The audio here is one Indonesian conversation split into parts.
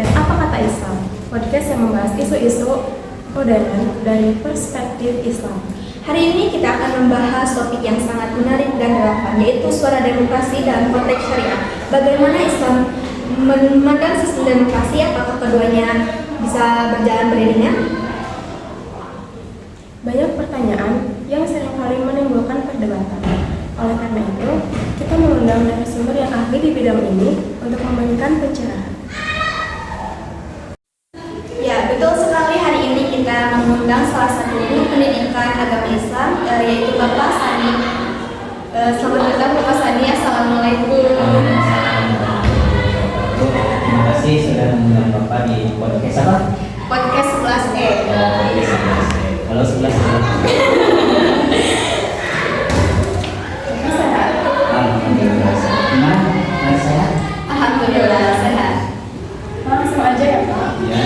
dan Apa Kata Islam, podcast yang membahas isu-isu modern dari perspektif Islam. Hari ini kita akan membahas topik yang sangat menarik dan relevan, yaitu suara demokrasi dalam konteks syariah. Bagaimana Islam memandang sistem demokrasi, apakah keduanya bisa berjalan beriringan? Banyak pertanyaan yang seringkali menimbulkan perdebatan. Oleh karena itu, kita mengundang narasumber yang ahli di bidang ini untuk memberikan pencerahan. Ya, betul sekali. Hari ini kita mengundang salah satu guru pendidikan agama Islam, yaitu Bapak Sani. Selamat datang Bapak Sani. Assalamualaikum. Terima kasih sudah mengundang Bapak di podcast apa? Podcast 11E. Halo 11E. Alhamdulillah. Gimana? Sehat? Alhamdulillah sehat. Langsung aja ya Pak. Iya.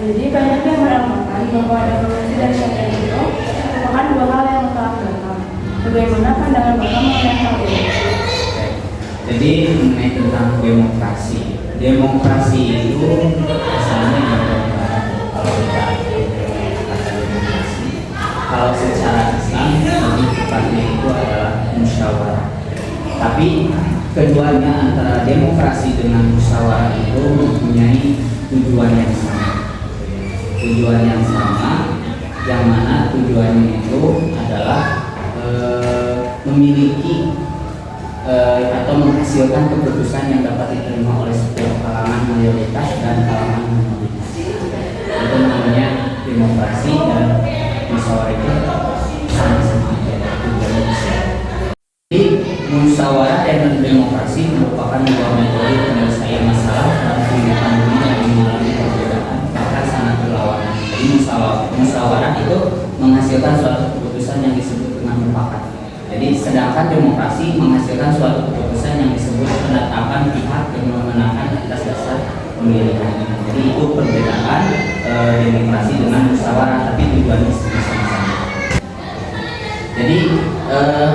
Jadi banyak yang meramalkan bahwa demokrasi dan syariah itu merupakan dua hal yang mutlak belakang. Bagaimana pandangan Bapak mengenai hal ini? Jadi mengenai tentang demokrasi. Demokrasi itu asalnya dari kalau kita kata demokrasi. Kalau secara Islam lebih tepatnya itu adalah musyawarah. Tapi keduanya antara demokrasi dengan musyawarah itu mempunyai tujuan yang sama. Tujuan yang sama, yang mana tujuannya itu adalah memiliki atau menghasilkan keputusan yang dapat diterima oleh setiap kalangan mayoritas dan kalangan minoritas. Itu namanya demokrasi, dan musyawarah itu sama-sama aja tujuannya bisa. Jadi musyawarah dan demokrasi merupakan dua metode penyelesaian masalah dalam kehidupan dunia yang mengalami perbedaan bahkan sangat berlawanan. Jadi musyawarah itu menghasilkan suatu keputusan yang disebut dengan mufakat. Jadi sedangkan demokrasi menghasilkan suatu keputusan yang disebut penetapan pihak yang memenangkan atas dasar pemilihan. Jadi itu perbedaan demokrasi dengan musyawarah, tapi tujuannya sama-sama. Jadi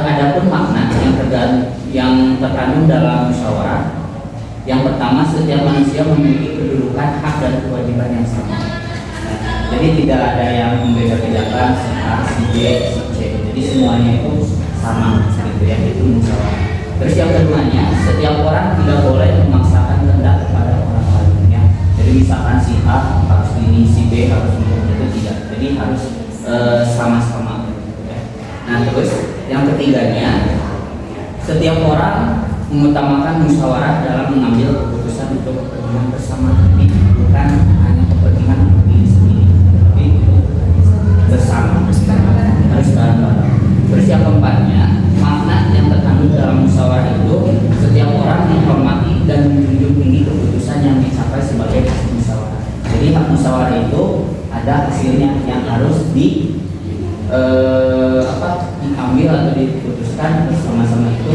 adapun makna yang terkandung dalam musyawarah, yang pertama, setiap manusia memiliki kedudukan, hak dan kewajiban yang sama. Jadi tidak ada yang membeda-bedakan si A, si B, si C. Jadi semuanya itu sama, gitu ya. Itu musyawarah. Terus yang keduanya, setiap orang tidak boleh memaksakan kehendak kepada orang lainnya. Jadi misalkan si A harus ini, si B harus ini, itu tidak. Jadi harus sama-sama. Nah terus yang ketiganya, setiap orang mengutamakan musyawarah dalam mengambil keputusan untuk kepentingan bersama, jadi bukan hanya kepentingan diri sendiri, tapi itu bersama, harus bareng-bareng. Terus yang keempatnya, makna yang terkandung dalam musyawarah itu setiap orang menghormati dan menjunjung tinggi keputusan yang dicapai sebagai hasil musyawarah. Jadi hak musyawarah itu ada hasilnya yang harus diambil atau diputuskan bersama-sama itu.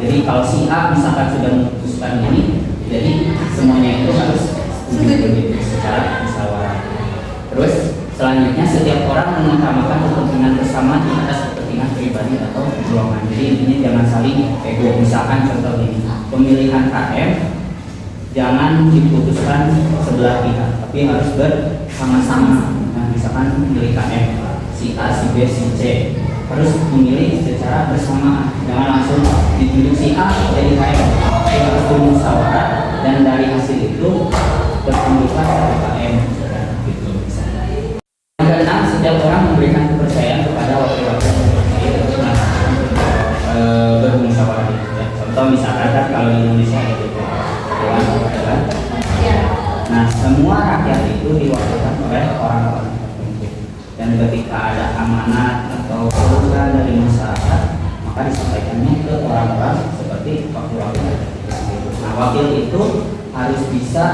Jadi kalau si A misalkan sudah memutuskan ini, jadi semuanya itu harus setuju secara musyawarah. Terus selanjutnya, setiap orang mengutamakan kepentingan bersama di atas kepentingan pribadi atau golongan. Jadi intinya jangan saling ego. Misalkan contoh ini, pemilihan KM jangan diputuskan sebelah pihak, tapi harus bersama-sama. Nah, misalkan memilih KM si A, si B, si C, harus memilih secara bersamaan. Jangan langsung ditunjuk si A jadi KM. Harus bermusyawarah dan dari hasil itu bertunjuklah satu KM. Gitu. Yang keenam, setiap orang memberikan kepercayaan kepada wakil-wakil bermusyawarah. Ya. Contoh misalkan kan kalau di Indonesia itu dewan perwakilan. Nah, semua rakyat itu diwakilkan oleh orang-orang. Dan ketika ada amanat atau keluhan dari masyarakat, maka disampaikannya ke orang-orang seperti wakil-wakil. Nah, wakil itu harus bisa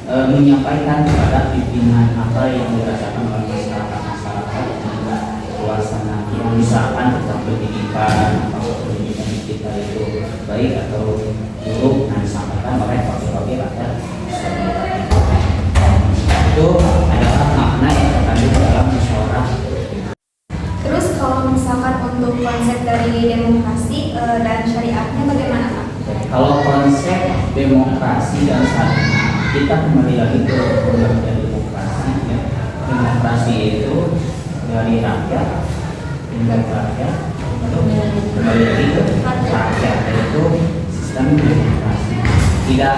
menyampaikan kepada pimpinan apa yang dirasakan oleh masyarakat di luar sana. Yang misalkan tentang pendidikan, apakah pendidikan kita itu baik atau buruk, nah disampaikan oleh wakil-wakil agar bisa dilakukan. Itu adalah makna yang terkandung dalam musyawarah. Terus kalau misalkan untuk konsep dari demokrasi dan syariahnya bagaimana Pak? Kalau konsep demokrasi dan syariah kita kembali lagi ke pengertian demokrasi ya. Demokrasi itu dari rakyat untuk rakyat untuk kembali lagi ke rakyat, yaitu sistem demokrasi. Tidak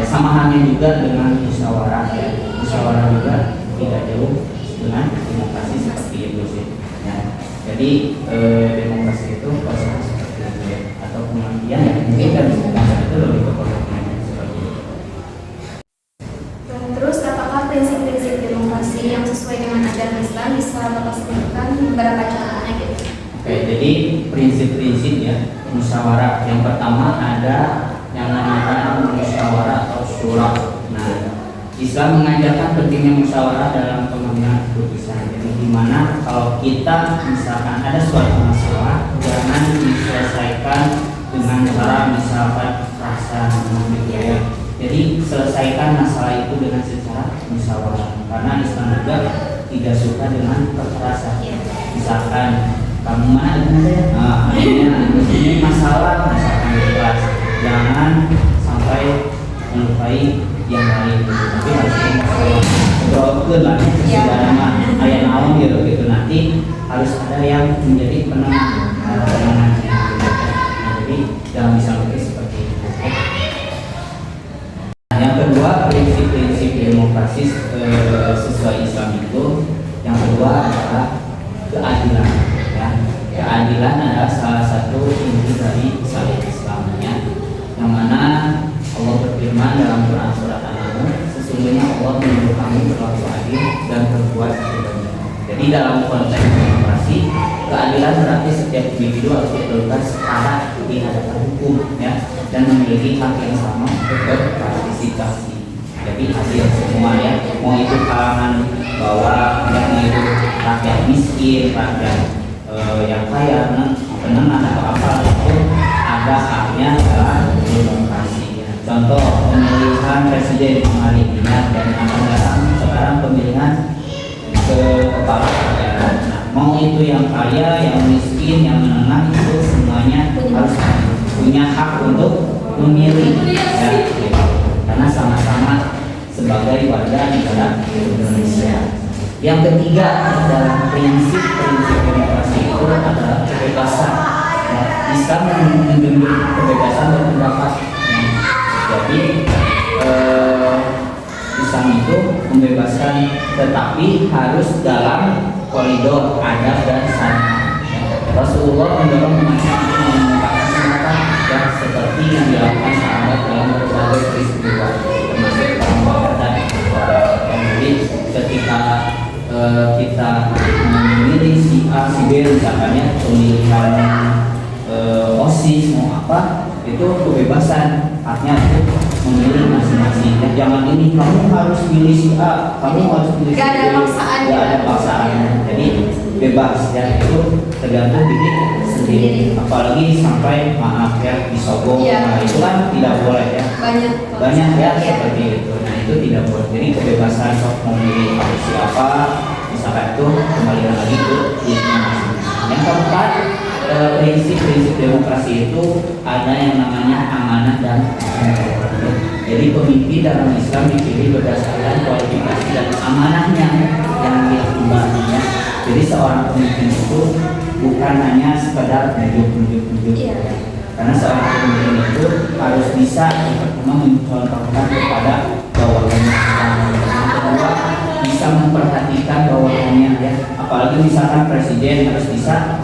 sama halnya juga dengan musyawarah ya. Musyawarah juga tidak jauh dengan demokrasi seperti itu sih ya. Jadi demokrasi itu proses seperti itu ya, atau pengertian yang mungkin dan itu lebih ke pengertian seperti itu. Terus apakah prinsip-prinsip demokrasi yang sesuai dengan ajaran Islam bisa Bapak sebutkan beberapa contohnya gitu? Oke, jadi prinsip-prinsip ya musyawarah. Yang pertama ada yang namanya musyawarah atau syura. Nah, Islam mengajarkan pentingnya musyawarah dalam pengambilan keputusan. Jadi dimana kalau kita misalkan ada suatu masalah, jangan diselesaikan dengan cara misalkan rasa gitu ya. Jadi selesaikan masalah itu dengan secara musyawarah. Karena Islam juga tidak suka dengan kekerasan. Misalkan kamu mana ini masalah misalkan keras, jangan sampai melukai yang lain, tapi harus ngobrol lah sebenarnya ayat naon gitu nanti harus ada yang menjadi penengahnya. Jadi jangan bisa mikir seperti itu. Yang kedua, prinsip-prinsip demokrasi sesuai Islam itu yang kedua adalah keadilan ya. Keadilan adalah salah satu inti dari syariat Islamnya, yang mana Allah berfirman dalam Quran surat An-Naml, sesungguhnya Allah menyuruh kami berlaku adil dan berbuat adil. Jadi dalam konteks demokrasi, keadilan berarti setiap individu harus diperlukan setara di hadapan hukum ya, dan memiliki hak yang sama untuk berpartisipasi. Jadi adil semua ya, mau itu kalangan bawah, mau itu rakyat miskin, rakyat yang kaya, menengah atau apa itu ada haknya dalam demokrasi. Contoh pemilihan presiden kemarin dan akan datang sekarang pemilihan ke kepala daerah. Nah, mau itu yang kaya, yang miskin, yang menengah itu semuanya harus punya hak untuk memilih ya, gitu. Karena sama-sama sebagai warga negara Indonesia. Yang ketiga adalah prinsip-prinsip demokrasi itu adalah kebebasan. Ya, Islam menjunjung kebebasan berpendapat. Jadi Islam itu membebaskan, tetapi harus dalam koridor adab dan syariat. Rasulullah mendorong umat untuk mengungkapkan pendapat dan seperti yang dilakukan sahabat dalam berbagai peristiwa, termasuk perang Badar dan Uhud. Jadi ketika kita memilih si A, si B, misalnya pemilihan OSIS mau apa, itu kebebasan, haknya untuk memilih masing-masing. Jangan ini kamu harus pilih si A, kamu harus pilih si B. Gak ada paksaan. Gak ada paksaan. Jadi bebas ya, itu tergantung diri sendiri. Apalagi sampai maaf ya disogok, nah, itu kan tidak boleh ya. Banyak ya seperti itu. Nah itu tidak boleh. Jadi kebebasan sok memilih harus siapa, misalkan itu kembali lagi ke dirinya masing-masing. Yang keempat, prinsip-prinsip demokrasi itu ada yang namanya amanah dan jadi pemimpin dalam Islam dipilih berdasarkan kualifikasi dan amanahnya yang diembannya. Jadi seorang pemimpin itu bukan hanya sekedar nunjuk. Karena seorang pemimpin itu harus bisa pertama mencontohkan kepada bawahannya. Yang kedua, bisa memperhatikan bawahannya ya. Apalagi misalkan presiden harus bisa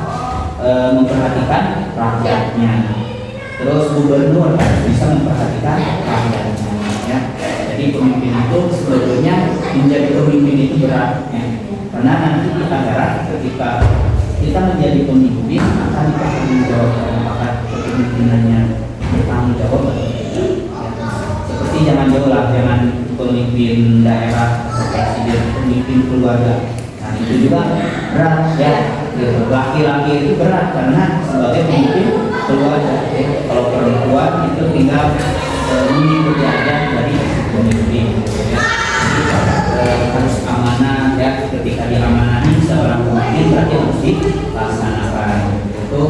memperhatikan rakyatnya. Terus gubernur harus bisa memperhatikan rakyatnya ya. Jadi pemimpin itu sebetulnya menjadi pemimpin itu berat ya. Karena nanti di akhirat ketika kita menjadi pemimpin akan dipertanggungjawabkan apakah kepemimpinannya bertanggung jawab atau tidak ya. Seperti jangan jauh lah, jangan pemimpin daerah atau presiden, pemimpin keluarga. Nah itu juga berat ya. Laki-laki itu berat karena sebagai pemimpin keluarga ya. Kalau perempuan itu tinggal mengikuti aja dari pemimpin ya. Jadi harus amanah ya, ketika diamanani seorang pemimpin berarti harus dilaksanakan. Itu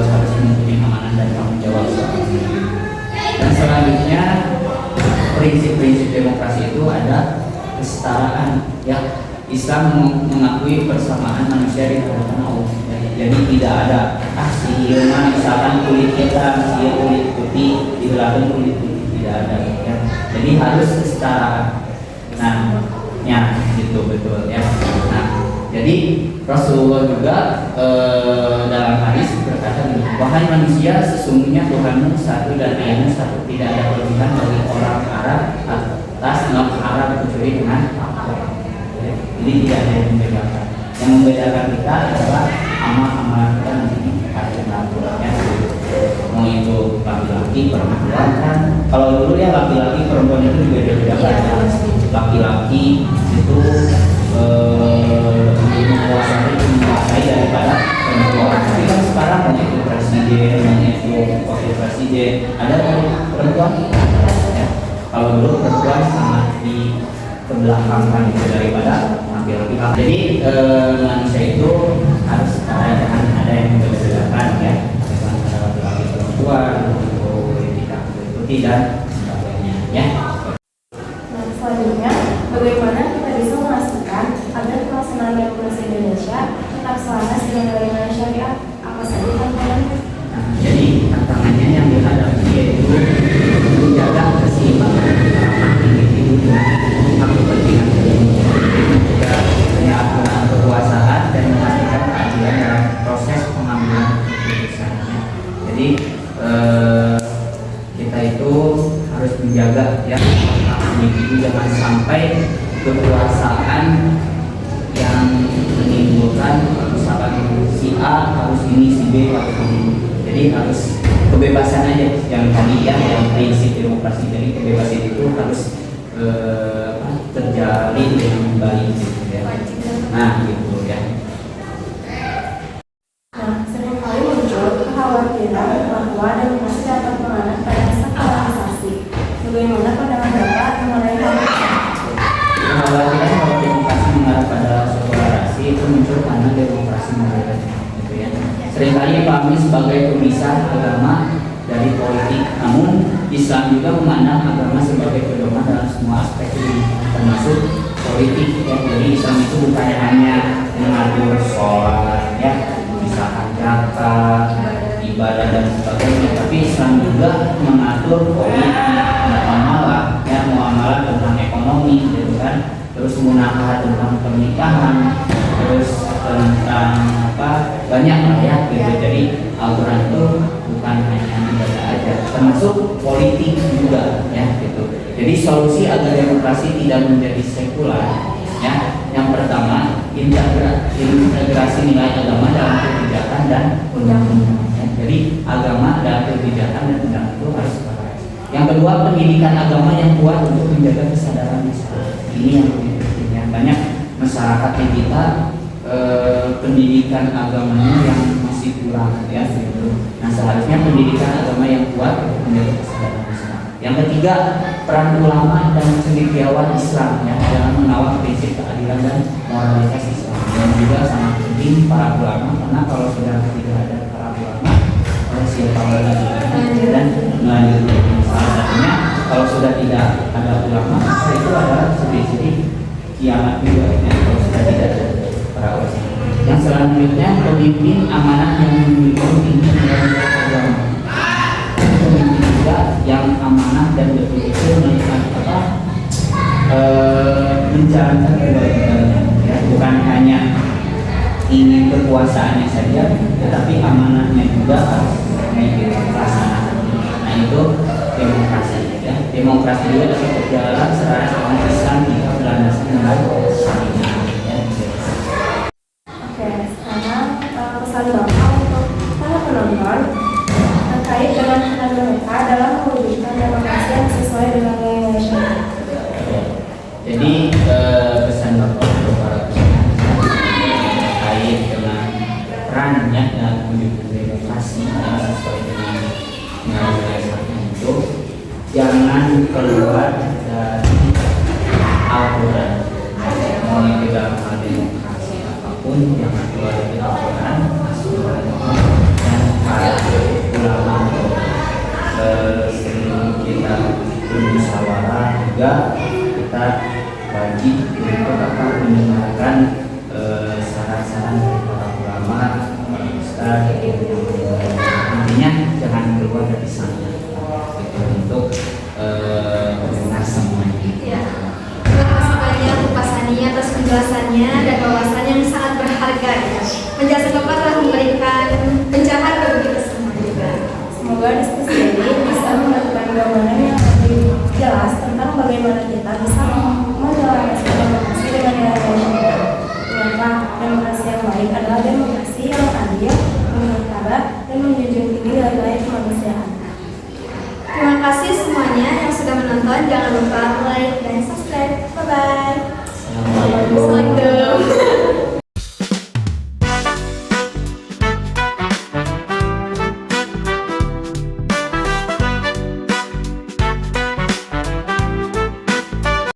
harus mempunyai amanah dan tanggung jawab. Dan selanjutnya prinsip-prinsip kesetaraan ya. Islam mengakui persamaan manusia di hadapan Allah. Jadi tidak ada si ieu misalkan kulit hitam, si kulit putih, di belakang kulit putih, tidak ada ya. Jadi harus kesetaraan. Nah, ya gitu betul ya. Nah, jadi Rasulullah juga dalam hadis berkata, wahai manusia, sesungguhnya Tuhanmu satu dan hanya satu, tidak ada kelebihan bagi orang Arab atas non Arab kecuali dengan Allah. Jadi tidak ada yang membedakan. Yang membedakan kita adalah amal-amal kita nanti hari ya. Mau itu laki-laki perempuan kan? Kalau dulu ya laki-laki perempuan itu juga beda-beda. Laki-laki itu menguasai daripada perempuan. Tapi kan sekarang mau itu presiden, mau itu wakil presiden, ada perempuan ya. Kalau dulu perempuan sangat di kebelakangkan itu daripada laki-laki. Jadi manusia itu harus jangan ada yang membedakan ya, antara laki-laki perempuan, politika putih dan sebagainya ya. Nah, selanjutnya, bagaimana kita bisa memastikan agar pelaksanaan demokrasi Indonesia tetap selaras dengan nilai syariat? Apa saja tantangannya? Nah, jadi tantangannya yang dihadapi yaitu menjaga keseimbangan antara individu dengan hak kepentingan umum, juga penyalahgunaan kekuasaan dan memastikan keadilan dalam proses pengambilan keputusan. Jadi kita itu harus menjaga ya hak individu, jangan sampai kekuasaan yang menimbulkan misalkan si A harus ini, si B harus ini. Jadi harus kebebasan aja yang tadi ya, yang prinsip demokrasi. Jadi kebebasan itu harus terjalin dengan baik gitu ya. Nah gitu ya. Nah, seringkali muncul kekhawatiran bahwa demokrasi dapat mengarah pada sekularisasi. Bagaimana pandangan Bapak mengenai hal tersebut? Kekhawatiran bahwa demokrasi mengarah pada sekularisasi itu muncul karena demokrasi modern gitu ya. Seringkali dipahami sebagai pemisah agama dari politik. Namun Islam juga memandang agama sebagai pedoman dalam semua aspek kehidupan, termasuk politik ya. Jadi Islam itu bukan hanya mengatur sholat ya, misalkan zakat, ibadah dan sebagainya, tapi Islam juga mengatur politik, muamalah ya, muamalah tentang ekonomi gitu kan, terus munakahat tentang pernikahan, terus tentang banyak lah ya gitu. Jadi Al-Quran itu bukan hanya ibadah aja, termasuk politik juga ya gitu. Jadi solusi agar demokrasi tidak menjadi sekular ya, yang pertama integrasi nilai agama dalam kebijakan dan undang-undang ya. Jadi agama dalam kebijakan dan undang itu harus selaras. Yang kedua, pendidikan agama yang kuat untuk menjaga kesadaran masyarakat. Ini yang lebih pentingnya. Banyak masyarakat di kita pendidikan agamanya yang masih kurang ya gitu. Nah seharusnya pendidikan agama yang kuat untuk menjaga kesadaran Islam. Yang ketiga, peran ulama dan cendekiawan Islam ya dalam mengawal prinsip keadilan dan moralitas Islam. Dan juga sangat penting para ulama, karena kalau sudah tidak ada para ulama, siapa lagi dan melanjutkan. Salah satunya kalau sudah tidak ada ulama, maka itu adalah sedih-sedih kiamat juga ya, kalau sudah tidak ada para ulama. Yang selanjutnya, pemimpin amanah yang memiliki tinggi nilai agama. Pemimpin juga yang amanah dan betul-betul menjalankan kewajibannya ya, bukan hanya ingin kekuasaannya saja, tetapi amanahnya juga harus dilaksanakan. Nah itu demokrasi ya. Demokrasi juga dapat berjalan selaras dengan Islam jika berlandaskan dengan syariat ya. Oke, sekarang pesan Bapak untuk para penonton terkait dengan peran mereka dalam mewujudkan demokrasi yang sesuai dengan nilai syariat. Jadi pesan Bapak untuk para penonton terkait dengan perannya dalam mewujudkan demokrasi yang sesuai dengan nilai syariat itu, jangan keluar dari Al-Quran. Mau itu dalam hal demokrasi apapun, jangan keluar dari Al-Quran dan para ulama. Sering kita bermusyawarah juga, kita wajib untuk mendengarkan saran-saran dari para ulama, para ustaz, intinya jangan keluar dari sana gitu, untuk mendengar semuanya. Ya. Terima kasih banyak Pak Sani atas penjelasannya dan wawasan yang sangat berharga. Penjelasan Bapak telah memberikan pencerahan bagi kita semua juga. Semoga diskusi ini bisa memberikan gambaran yang lebih jelas tentang bagaimana kita bisa menjalankan demokrasi dengan nilai syariah. Ingatlah, demokrasi yang baik adalah demokrasi yang adil, bermartabat, dan menjunjung tinggi nilai-nilai kemanusiaan. Terima kasih semuanya yang sudah menonton. Jangan lupa like dan subscribe.